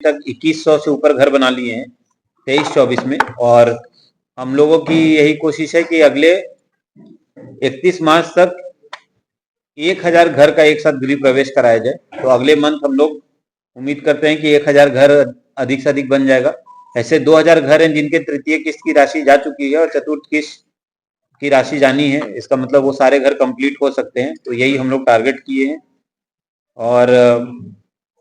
तक 2100 से ऊपर घर बना लिए हैं 23-24 में। और हम लोगों की यही कोशिश है कि अगले 31 मार्च तक 1000 घर का एक साथ गृह प्रवेश कराया जाए। तो अगले मंथ हम लोग उम्मीद करते हैं कि 1000 घर अधिक से अधिक बन जाएगा। ऐसे 2000 घर हैं जिनके तृतीय किस्त की राशि जा चुकी है और चतुर्थ किस्त की राशि जानी है। इसका मतलब वो सारे घर कंप्लीट हो सकते हैं। तो यही हम लोग टारगेट किए हैं। और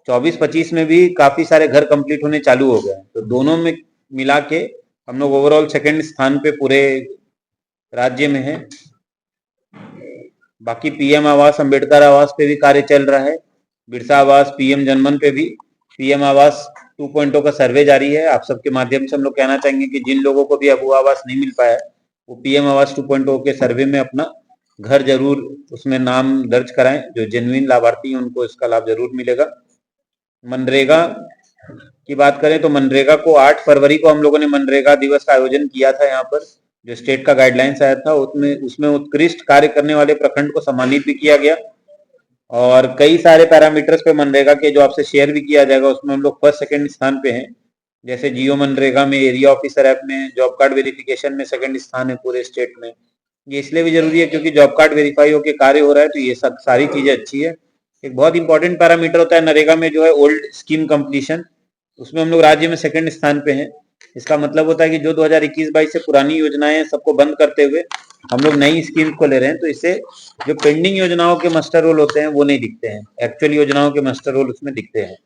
24-25 में भी काफी सारे घर कंप्लीट होने चालू हो गए हैं। तो दोनों में मिला के हम लोग ओवरऑल सेकंड स्थान पे पूरे राज्य में है। बाकी पीएम आवास, अंबेडकर आवास पे भी कार्य चल रहा है। बिरसा आवास, पीएम जनमन पे भी पीएम आवास 2.0 का सर्वे जारी है। आप सबके माध्यम से हम लोग कहना चाहेंगे कि जिन लोगों को भी अब वो आवास नहीं मिल पाया वो पीएम आवास 2.0 के सर्वे में अपना घर जरूर उसमें नाम दर्ज कराएं। जो जेन्युइन लाभार्थी हैं उनको इसका लाभ जरूर मिलेगा। मनरेगा की बात करें तो मनरेगा को 8 फरवरी को हम लोगों ने मनरेगा दिवस का आयोजन किया था। यहाँ पर जो स्टेट का गाइडलाइंस आया था उसमें उत्कृष्ट कार्य करने वाले प्रखंड को सम्मानित भी किया गया। और कई सारे पैरामीटर्स पे मनरेगा के जो आपसे शेयर भी किया जाएगा उसमें हम लोग फर्स्ट सेकंड स्थान पे हैं। जैसे जियो मनरेगा में, एरिया ऑफिसर ऐप में, जॉब कार्ड वेरिफिकेशन में सेकंड स्थान है पूरे स्टेट में। ये इसलिए भी जरूरी है क्योंकि जॉब कार्ड वेरीफाई होकर कार्य हो रहा है। तो ये सब सारी चीजें अच्छी है। एक बहुत इंपॉर्टेंट पैरामीटर होता है नरेगा में जो है ओल्ड स्कीम कंप्लीशन, उसमें हम लोग राज्य में सेकंड स्थान पे हैं। इसका मतलब होता है कि जो 2021-22 से पुरानी योजनाएं सबको बंद करते हुए हम लोग नई स्कीम को ले रहे हैं। तो इससे जो पेंडिंग योजनाओं के मास्टर रोल होते हैं वो नहीं दिखते हैं, एक्चुअल योजनाओं के मास्टर रोल उसमें दिखते हैं।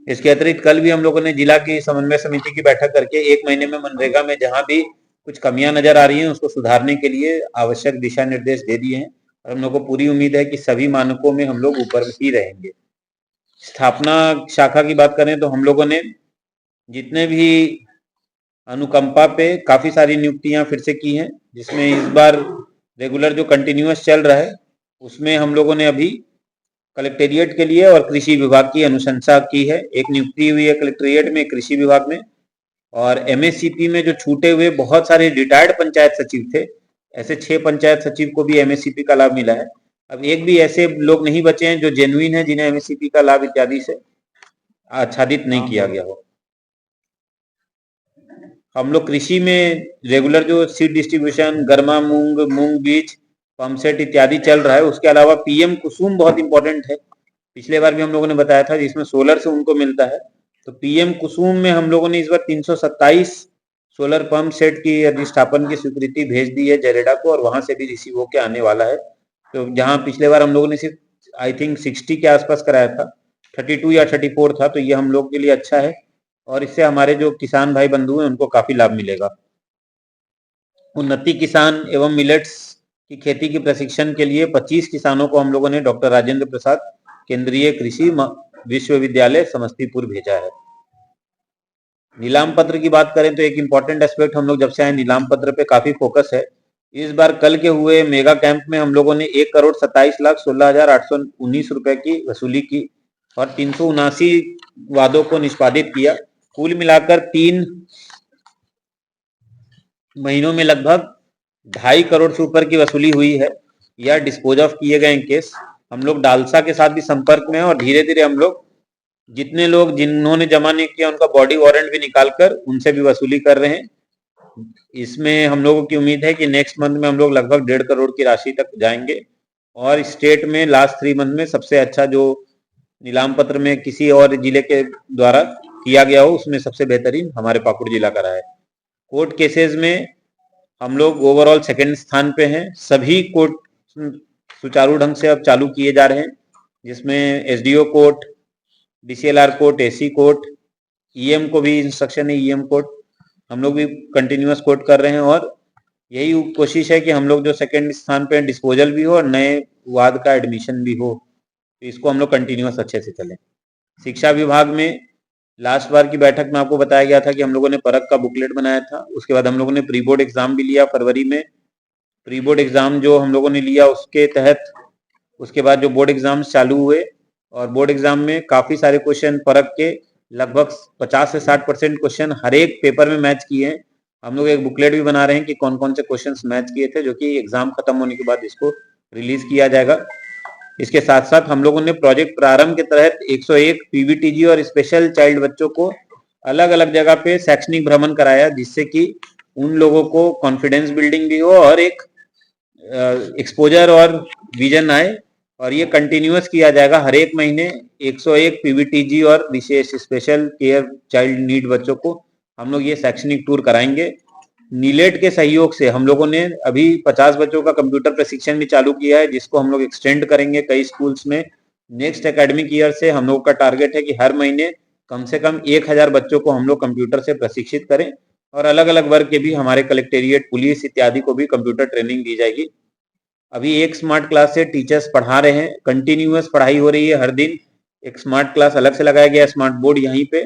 इसके अतिरिक्त कल भी हम लोगों ने जिला की समन्वय समिति की बैठक करके 1 महीने में मनरेगा में जहां भी कुछ कमियां नजर आ रही हैं उसको सुधारने के लिए आवश्यक दिशा निर्देश दे दिए हैं। और हम लोग को पूरी उम्मीद है कि सभी मानकों में हम लोग ऊपर ही रहेंगे। स्थापना शाखा की बात करें तो हम लोगों ने जितने भी अनुकंपा पे काफी सारी नियुक्तियां फिर से की हैं, जिसमें इस बार रेगुलर जो कंटिन्यूअस चल रहा है उसमें हम लोगों ने अभी कलेक्टेरिएट के लिए और कृषि विभाग की अनुशंसा की है। एक नियुक्ति हुई है कलेक्टेरिएट में, कृषि विभाग में। और एमएससीपी में जो छूटे हुए बहुत सारे रिटायर्ड पंचायत सचिव थे, ऐसे 6 पंचायत सचिव को भी एमएससीपी का लाभ मिला है। अब एक भी ऐसे लोग नहीं बचे हैं जो जेन्युइन है जिन्हें एमएससीपी का लाभ इत्यादि से आच्छादित नहीं किया गया हो। हम लोग कृषि में रेगुलर जो सीड डिस्ट्रीब्यूशन, गर्मा मूंग, मूंग बीज, पंपसेट इत्यादि चल रहा है। उसके अलावा पीएम कुसुम बहुत इंपॉर्टेंट है। पिछले बार भी हम लोगों ने बताया था जिसमें सोलर से उनको मिलता है। तो पीएम कुसुम में हम लोगों ने इस बार 327 सोलर पंप सेट की अधिष्ठापन की स्वीकृति भेज दी है जेरेडा को, और वहां से भी रिसीव होके आने वाला है। तो जहां पिछले बार हम लोगों ने सिर्फ आई थिंक 60 के आसपास कराया था, 32 या 34 था। तो ये हम लोग के लिए अच्छा है और इससे हमारे जो किसान भाई बंधु हैं उनको काफी लाभ मिलेगा। उन्नति किसान एवं मिलेट्स की खेती की प्रशिक्षण के लिए 25 किसानों को हम लोगों ने डॉक्टर राजेंद्र प्रसाद केंद्रीय कृषि विश्वविद्यालय समस्तीपुर भेजा है। नीलाम पत्र की बात करें तो एक इम्पॉर्टेंट एस्पेक्ट हम लोग जब से आए नीलाम पत्र पे काफी फोकस है। इस बार कल के हुए मेगा कैंप में हम लोगों ने 1,27,16,819 रुपए की वसूली की और 379 वादों को निष्पादित किया। कुल मिलाकर 3 महीनों में लगभग 2.5 करोड़ से ऊपर की वसूली हुई है या डिस्पोज ऑफ किए गए केस। हम लोग डालसा के साथ भी संपर्क में हैं और धीरे धीरे हम लोग जितने लोग जिन्होंने जमा नहीं किया उनका बॉडी वारंट भी निकालकर उनसे भी वसूली कर रहे हैं। इसमें हम लोगों की उम्मीद है कि नेक्स्ट मंथ में हम लोग लगभग 1.5 करोड़ की राशि तक जाएंगे। और स्टेट में लास्ट 3 मंथ में सबसे अच्छा जो नीलाम पत्र में किसी और जिले के द्वारा किया गया हो उसमें सबसे बेहतरीन हमारे पाकुड़ जिला का रहा है। कोर्ट केसेस में हम लोग ओवरऑल सेकंड स्थान पे हैं। सभी कोर्ट सुचारू ढंग से अब चालू किए जा रहे हैं, जिसमें SDO court, DCLR court, AC court, EM को भी इंस्ट्रक्शन है, ईएम कोर्ट हम लोग भी कंटिन्यूअस कोर्ट कर रहे हैं। और यही कोशिश है कि हम लोग जो सेकंड स्थान पे डिस्पोजल भी हो और नए वाद का एडमिशन भी हो, तो इसको हम लोग कंटिन्यूअस अच्छे से चलें। शिक्षा विभाग में लास्ट बार की बैठक में आपको बताया गया था कि हम लोगों ने परख का बुकलेट बनाया था। उसके बाद हम लोगों ने प्री बोर्ड एग्जाम भी लिया फरवरी में। प्री बोर्ड एग्जाम जो हम लोगों ने लिया उसके तहत उसके बाद जो बोर्ड एग्जाम्स चालू हुए और बोर्ड एग्जाम में काफी सारे क्वेश्चन परख के लगभग 50 से 60% क्वेश्चन हर एक पेपर में मैच किए हैं। हम लोग एक बुकलेट भी बना रहे हैं कि कौन कौन से क्वेश्चंस मैच किए थे, जो कि एग्जाम खत्म होने के बाद इसको रिलीज किया जाएगा। इसके साथ साथ हम लोगों ने प्रोजेक्ट प्रारंभ के तहत 101 पीवीटीजी और स्पेशल चाइल्ड बच्चों को अलग अलग जगह पे शैक्षणिक भ्रमण कराया, जिससे कि उन लोगों को कॉन्फिडेंस बिल्डिंग भी हो और एक एक्सपोजर और विजन आए। और ये कंटिन्यूअस किया जाएगा, हर एक महीने 101 पीवीटीजी और विशेष स्पेशल केयर चाइल्ड नीड बच्चों को हम लोग ये शैक्षणिक टूर कराएंगे। नीलेट के सहयोग से हम लोगों ने अभी 50 बच्चों का कंप्यूटर प्रशिक्षण भी चालू किया है, जिसको हम लोग एक्सटेंड करेंगे कई स्कूल्स में। नेक्स्ट एकेडमिक ईयर से हम लोग का टारगेट है कि हर महीने कम से कम 1000 बच्चों को हम लोग कंप्यूटर से प्रशिक्षित करें, और अलग अलग वर्ग के भी हमारे कलेक्टेरिएट, पुलिस इत्यादि को भी कंप्यूटर ट्रेनिंग दी जाएगी। अभी एक स्मार्ट क्लास से टीचर्स पढ़ा रहे हैं, कंटिन्यूअस पढ़ाई हो रही है, हर दिन एक स्मार्ट क्लास अलग से लगाया गया स्मार्ट बोर्ड यहीं पे,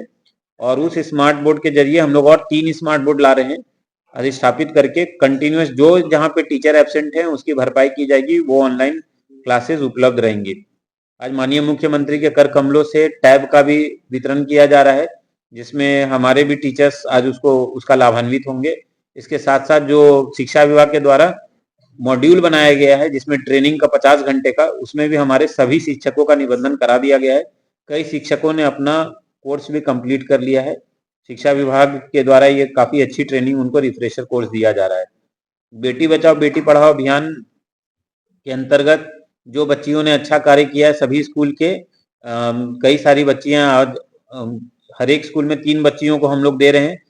और उस स्मार्ट बोर्ड के जरिए हम लोग और 3 स्मार्ट बोर्ड ला रहे हैं अधिस्थापित करके। कंटिन्यूअस जो जहाँ पे टीचर एब्सेंट हैं उसकी भरपाई की जाएगी, वो ऑनलाइन क्लासेस उपलब्ध रहेंगी। आज माननीय मुख्यमंत्री के कर कमलों से टैब का भी वितरण किया जा रहा है, जिसमें हमारे भी टीचर्स आज उसका लाभान्वित होंगे। इसके साथ साथ जो शिक्षा विभाग के द्वारा मॉड्यूल बनाया गया है, जिसमें ट्रेनिंग का 50 घंटे का, उसमें भी हमारे सभी शिक्षकों का निबंधन करा दिया गया है। कई शिक्षकों ने अपना कोर्स भी कंप्लीट कर लिया है। शिक्षा विभाग के द्वारा ये काफी अच्छी ट्रेनिंग, उनको रिफ्रेशर कोर्स दिया जा रहा है। बेटी बचाओ बेटी पढ़ाओ अभियान के अंतर्गत जो बच्चियों ने अच्छा कार्य किया है, सभी स्कूल के कई सारी बच्चियां आज हर एक स्कूल में 3 बच्चियों को हम लोग दे रहे हैं,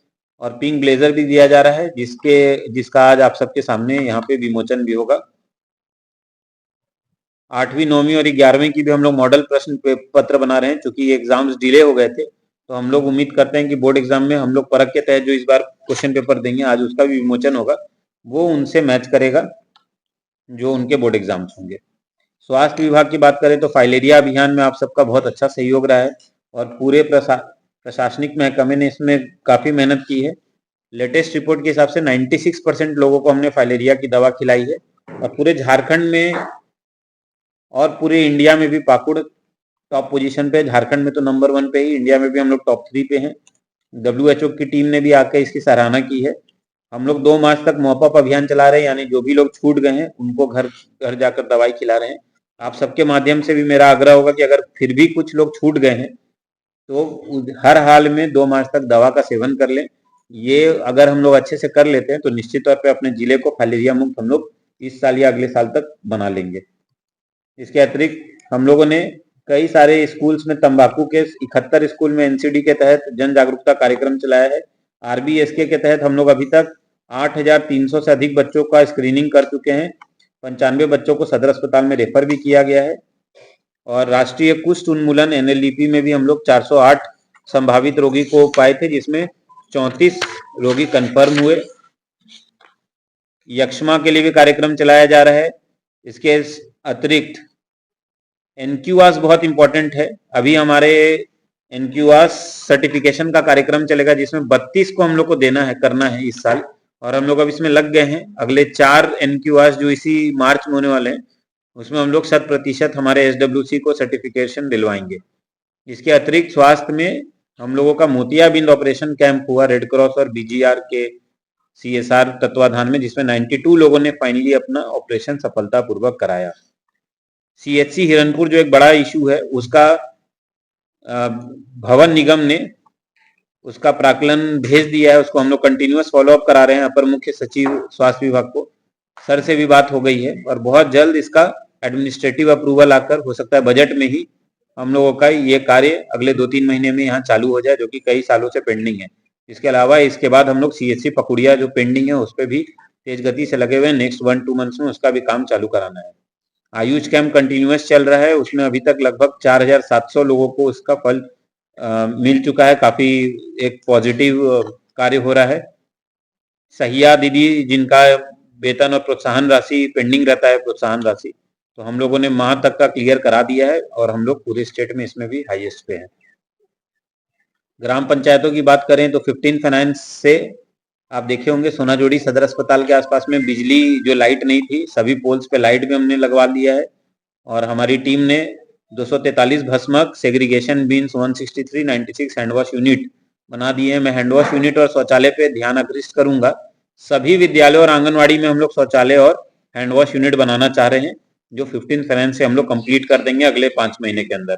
और पिंक ब्लेजर भी दिया जा रहा है, जिसका आज आप सबके सामने यहाँ पे विमोचन भी होगा। 8वीं 9वीं और 11वीं की भी हम लोग मॉडल प्रश्न पत्र बना रहे हैं, क्योंकि एग्जाम्स डिले हो गए थे, तो हम लोग उम्मीद करते हैं कि बोर्ड एग्जाम में हम लोग परख के तहत जो इस बार क्वेश्चन पेपर देंगे, आज उसका भी विमोचन होगा, वो उनसे मैच करेगा जो उनके बोर्ड एग्जाम्स होंगे। स्वास्थ्य विभाग की बात करें तो फाइलेरिया अभियान में आप सबका बहुत अच्छा सहयोग रहा है, और पूरे प्रशासनिक महकमे ने इसमें काफी मेहनत की है। लेटेस्ट रिपोर्ट के हिसाब से 96% लोगों को हमने फाइलेरिया की दवा खिलाई है, और पूरे झारखंड में और पूरे इंडिया में भी पाकुड़ टॉप पोजीशन पे, झारखंड में तो नंबर 1 पे ही, इंडिया में भी हम लोग टॉप 3 पे हैं। WHO की टीम ने भी आकर इसकी सराहना की है। हम लोग 2 मार्च तक मॉपअप अभियान चला रहे हैं, यानी जो भी लोग छूट गए हैं उनको घर घर जाकर दवाई खिला रहे हैं। आप सबके माध्यम से भी मेरा आग्रह होगा कि अगर फिर भी कुछ लोग छूट गए हैं तो हर हाल में 2 मार्च तक दवा का सेवन कर लें। ये अगर हम लोग अच्छे से कर लेते हैं तो निश्चित तौर पे अपने जिले को फाइलेरिया मुक्त हम लोग इस साल या अगले साल तक बना लेंगे। इसके अतिरिक्त हम लोगों ने कई सारे स्कूल्स में तंबाकू के 71 स्कूल में एनसीडी के तहत जन जागरूकता कार्यक्रम चलाया है। आरबीएसके के तहत हम लोग अभी तक 8300 से अधिक बच्चों का स्क्रीनिंग कर चुके हैं। 95 बच्चों को सदर अस्पताल में रेफर भी किया गया है, और राष्ट्रीय कुष्ठ उन्मूलन एनएलईपी में भी हम लोग 408 संभावित रोगी को पाए थे, जिसमें 34 रोगी कंफर्म हुए। यक्ष्मा के लिए भी कार्यक्रम चलाया जा रहा है। इसके अतिरिक्त एनक्यूआस बहुत इंपॉर्टेंट है। अभी हमारे एनक्यूआस सर्टिफिकेशन का कार्यक्रम चलेगा, जिसमें 32 को हम लोग को करना है इस साल, और हम लोग अब इसमें लग गए हैं। अगले 4 एनक्यूआस जो इसी मार्च में होने वाले हैं, उसमें हम लोग 100% हमारे एसडब्ल्यूसी को सर्टिफिकेशन दिलवाएंगे। इसके अतिरिक्त स्वास्थ्य में हम लोगों का मोतियाबिंद ऑपरेशन कैंप हुआ रेड क्रॉस और बीजीआर के सीएसआर तत्वाधान में, जिसमें 92 लोगों ने फाइनली अपना ऑपरेशन सफलतापूर्वक कराया। सीएचसी हिरनपुर जो एक बड़ा इशू है, उसका भवन निगम ने उसका प्राक्कलन भेज दिया है, उसको हम लोग कंटिन्यूअस फॉलोअप करा रहे हैं। अपर मुख्य सचिव स्वास्थ्य विभाग को सर से भी बात हो गई है, और बहुत जल्द इसका एडमिनिस्ट्रेटिव अप्रूवल आकर, हो सकता है बजट में ही, हम लोगों का ये कार्य अगले 2-3 महीने में यहाँ चालू हो जाए, जो कि कई सालों से पेंडिंग है। इसके अलावा इसके बाद हम लोग सीएचसी पकुड़िया जो पेंडिंग है उस पर भी तेज गति से लगे हुए हैं। नेक्स्ट 1-2 मंथ्स में उसका भी काम चालू कराना है। आयुष कैंप कंटिन्यूअस चल रहा है, उसमें अभी तक लगभग 4700 लोगों को उसका फल मिल चुका है। काफी एक पॉजिटिव कार्य हो रहा है। सहिया दीदी जिनका वेतन और प्रोत्साहन राशि पेंडिंग रहता है, प्रोत्साहन राशि, तो हम लोगों ने माह तक का क्लियर करा दिया है, और हम लोग पूरे स्टेट में इसमें भी हाईएस्ट पे हैं। ग्राम पंचायतों की बात करें तो 15 फाइनेंस से आप देखे होंगे सोनाजोड़ी सदर अस्पताल के आसपास में बिजली जो लाइट नहीं थी, सभी पोल्स पे लाइट भी हमने लगवा दिया है, और हमारी टीम ने 243 भस्मक segregation bins 163 96 hand wash unit बना दिए हैं। मैं हैंड वॉश यूनिट और शौचालय पे ध्यान आकृष्ट करूंगा। सभी विद्यालयों और आंगनवाड़ी में हम लोग शौचालय और हैंड वॉश यूनिट बनाना चाह रहे हैं, जो 15 फाइनेंस से हम लोग कंप्लीट कर देंगे अगले 5 महीने के अंदर।